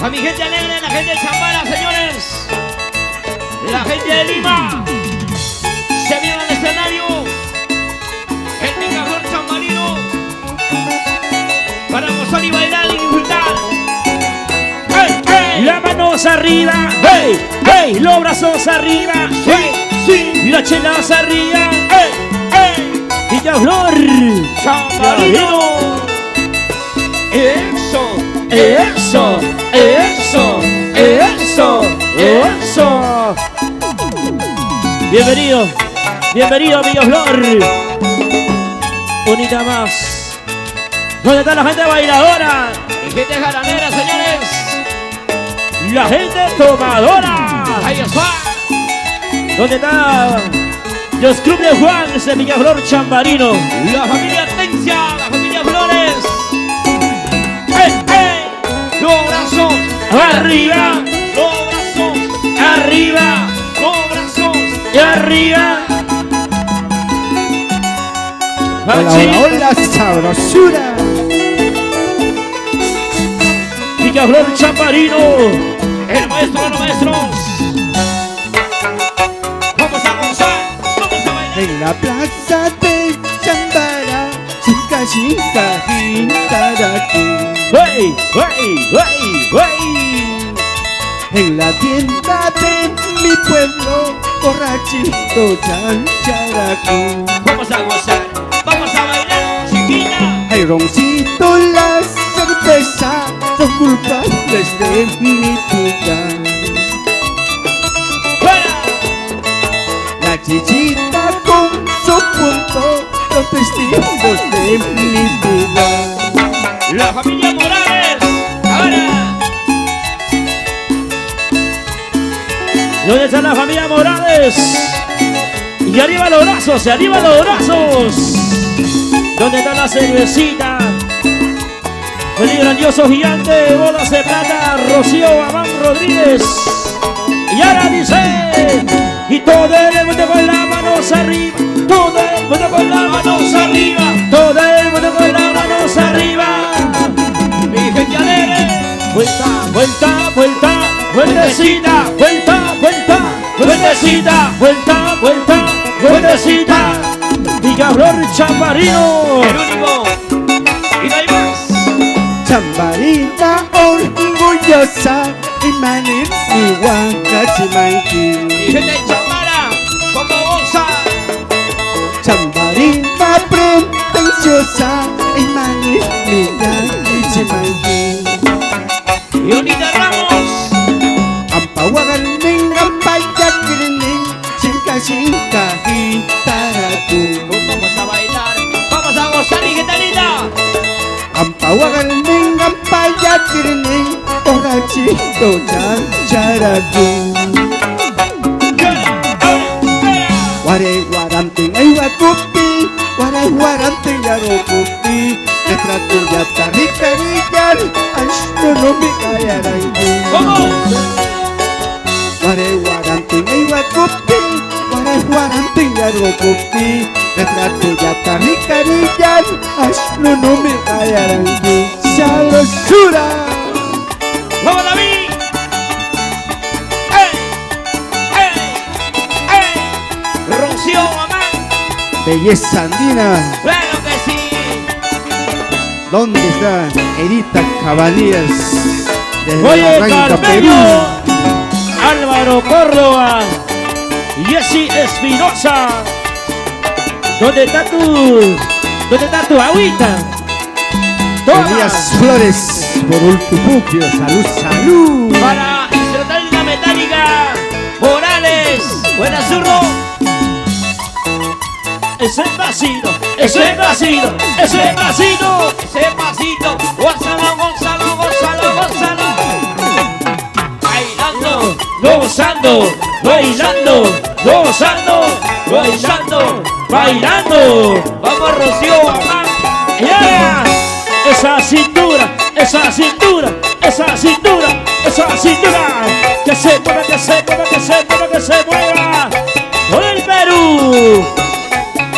A mi gente alegre, la gente de Chambara, señores. La gente de Lima. Se viene al escenario. El picaflor chambarino. Para gozar y bailar y disfrutar. ¡Hey, hey! Las manos arriba, hey, hey, los brazos arriba, hey, Sí. y las chelas arriba, ¡Hey, hey! Picaflor Chambarino. Eso. Eso, eso, eso, eso. Bienvenido, bienvenido, Picaflor. Unita más. ¿Dónde está la gente bailadora? Mi gente jaranera, señores. La gente tomadora. Ahí está. ¿Dónde está los club de Juan, ese Picaflor chambarino? La familia Tencia, la familia Flores. ¡Hey, hey! Los brazos Arriba, los brazos, arriba los brazos. y arriba. Hola, hola, hola, sabrosura. Picaflor chambarino. El maestro de los maestros. Vamos a gozar, vamos a bailar. En la plaza de Chambara, chica, chica, jintaraki. ¡Wey, wey, wey, wey! En la tienda de mi pueblo, borrachito, chancharaki. Vamos a gozar, vamos a bailar, chiquita. El roncito, la cerveza, son culpables de mi vida. ¡Fuera! La chichita con su punto, los testigos de mi vida. La familia Morales. Ahora. ¿Dónde está la familia Morales? Y arriba los brazos, y arriba los brazos. ¿Dónde está la cervecita? Feliz grandioso gigante, bodas de plata, Rocío Amán Rodríguez. Y ahora dice, y todo el mundo con las manos arriba, todo el mundo con las manos arriba, todo el mundo con las manos arriba. Mi gente alegre. Vuelta, vuelta, vuelta, vueltecita, vuelta, vuelta, vueltecita, vuelta, vuelta, vueltecita. Picaflor chambarino. El único. Y no hay más. Chambarita orgullosa, imanin mi huacachimanqui. Mi gente de Chambara. Como goza. Chambarita pretenciosa, imanin mi huacachimanqui. Y Onita Ramos. Ampawagalning, ampayakrining, chinka chinka hitaraku. Vamos a bailar. Vamos a gozar, mi gente linda. Ampawagalning, ampayakrining, borrachito chancharaki. Ware waranting ay wakupi, ware waranting yarokupi. Letra tuya tarikariyan, astronomi kayarangi. ¿Cómo? Ware waranting ay wakupi, ware waranting yarokupi. Letra tuya tarikariyan, astronomi kayarangi. Sabrosura. ¡Vamos, David! ¡Ey! ¡Ey! ¡Ey! Rocío Amán. Belleza andina. ¡Claro que sí! ¿Dónde está Edita Caballeros? Desde Oye, Barranca, Perú. Carpeño, Álvaro Córdoba, Jessy Espinosa. ¿Dónde está tu agüita? Toma. Elías Flores por Ultupupio. Salud, salud. Para Instrumental Metálica, Morales. Buena zurdo. Ese pasito, ese pasito, ese pasito. Ese pasito. Gózalo, gózalo, gózalo, gózalo. Bailando. Gozando, bailando, gozando, bailando, bailando. Vamos, Rocío Amán. Yeah. Esa cintura, esa cintura, esa cintura, esa cintura. Que se mueva, que se mueva, que se mueva, que se mueva. Por el Perú.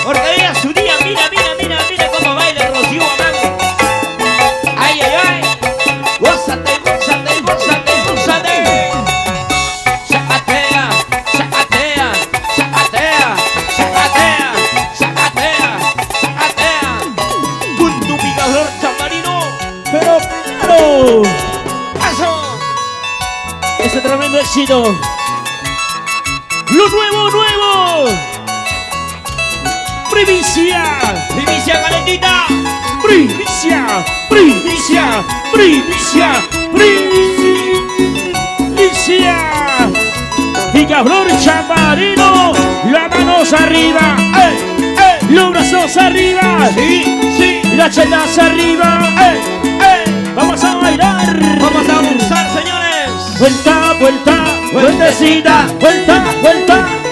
Porque mira su día, mira, mira, mira, mira cómo baila Rocío Amán. Ay, ay, ay. Gózate, gózate, gózate. éxito. Lo nuevo. Primicia. Primicia calentita. Primicia. Picaflor Chambarino, las manos arriba, los brazos arriba, Sí. y las chelas arriba, vamos a bailar, Vamos a abusar, señores. vueltecita, vuelta,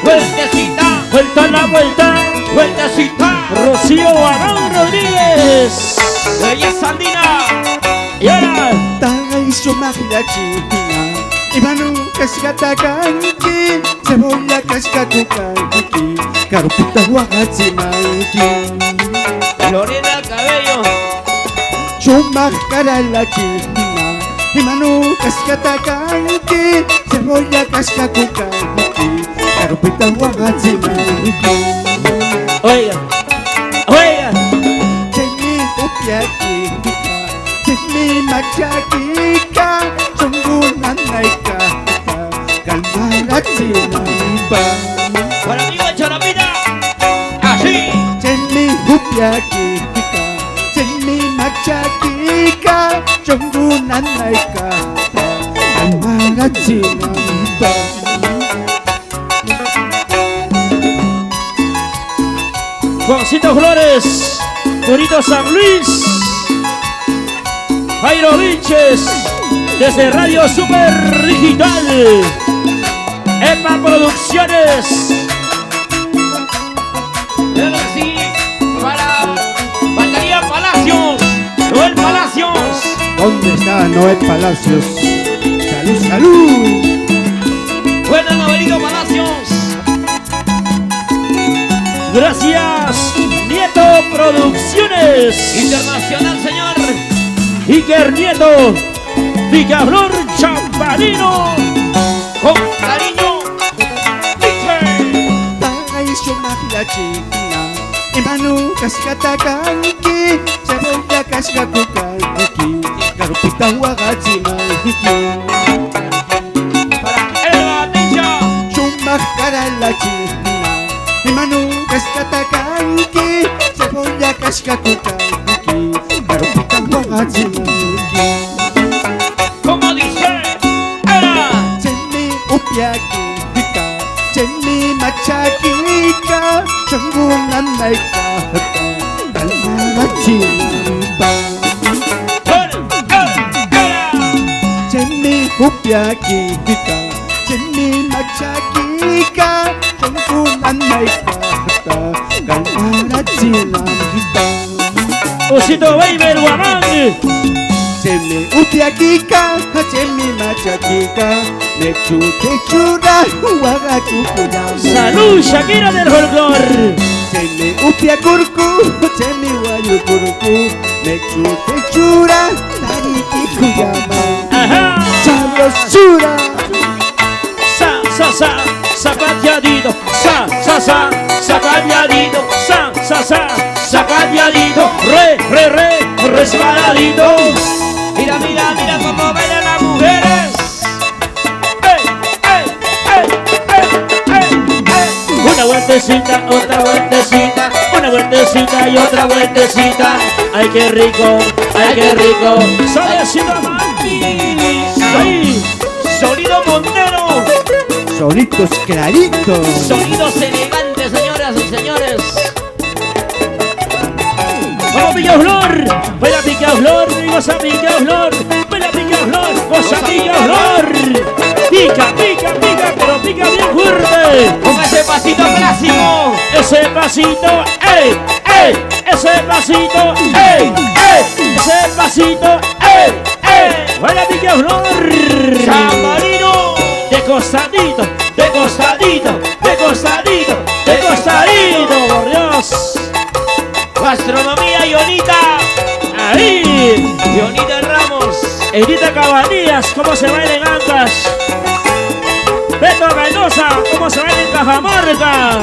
Vueltecita. la vuelta, Vueltecita. Rocío Adán Rodríguez, Ella es Sandina. y ahora, Taiso magla china Imanu kasgata kanki Cebolla kasgatu kanki Carpita guagatsi manki Lorena Cabello. Chumak cara la china Imanu kasgata kanki Cebolla kasgatu kanki Carpita guagatsi manki oiga, Chengi upiaki Chengi machakika Chungu nanaika Kalmaratsi nanipa Para amigo Charapita. Así. Chenmi upiakika Chenmi machakika Chungu nanaika Kalmaratsi nanipa Juancito Flores, Torito San Luis, Jairo Vinches, desde Radio Super Digital, EMA Producciones, Claro que sí. Para Batería Palacios. Noel Palacios. ¿Dónde está Noé Palacios? ¡Salud, salud! Bueno, Noelito Palacios. gracias Nieto Producciones, Internacional, señor. Iker Nieto, Picaflor Chambarino, Con cariño. Dice. Taiso magla china Imanu kasgata kanki Cebolla kasgatu kanki Carpita guagatsi manki Para Elba Techa. Chumak cara la china Imanu kasgata kanki Cebolla kasgatu kanki Carpita guagatsi manki Como dice. Era. Chenmi upiakika Chenmi machakika Chungu nanaika Kalmaratsi nanipa Era. Chenmi upiakika Chenmi machakika Chungu nanaika Kalmaratsi nanipa Osito Baby Guamán, Chenmi upiakika Chenmi machakika Nechu techura Huagakukuya salud Shakira del folclor. Chenmi upiakurku Chenmi wayukurku Nechu techura Nariki kuyama Ajá. Sabrosura Zapateadito, zapateadito, zapateadito, resbaladito. Mira, mira, mira cómo bailan las mujeres. Una vueltecita, otra vueltecita, una vueltecita y otra vueltecita. Ay, qué rico, Suavecito, mami. Ahí. Sonido Montero. Solitos claritos Sonidos elegantes, señoras y señores. Vamos Picaflor, baila Picaflor, goza Picaflor, baila Picaflor, goza Picaflor. Pica, pero pica bien fuerte. Con ese pasito clásico. Ese pasito, ese pasito, ese pasito, baila Picaflor. Chambarino. De costadito, por Dios. Gastronomía Ionita. Ahí, Ionita Ramos. Edita Cabanillas, cómo se baila en Ancash. Beto Mendoza, cómo se baila en Cajamarca.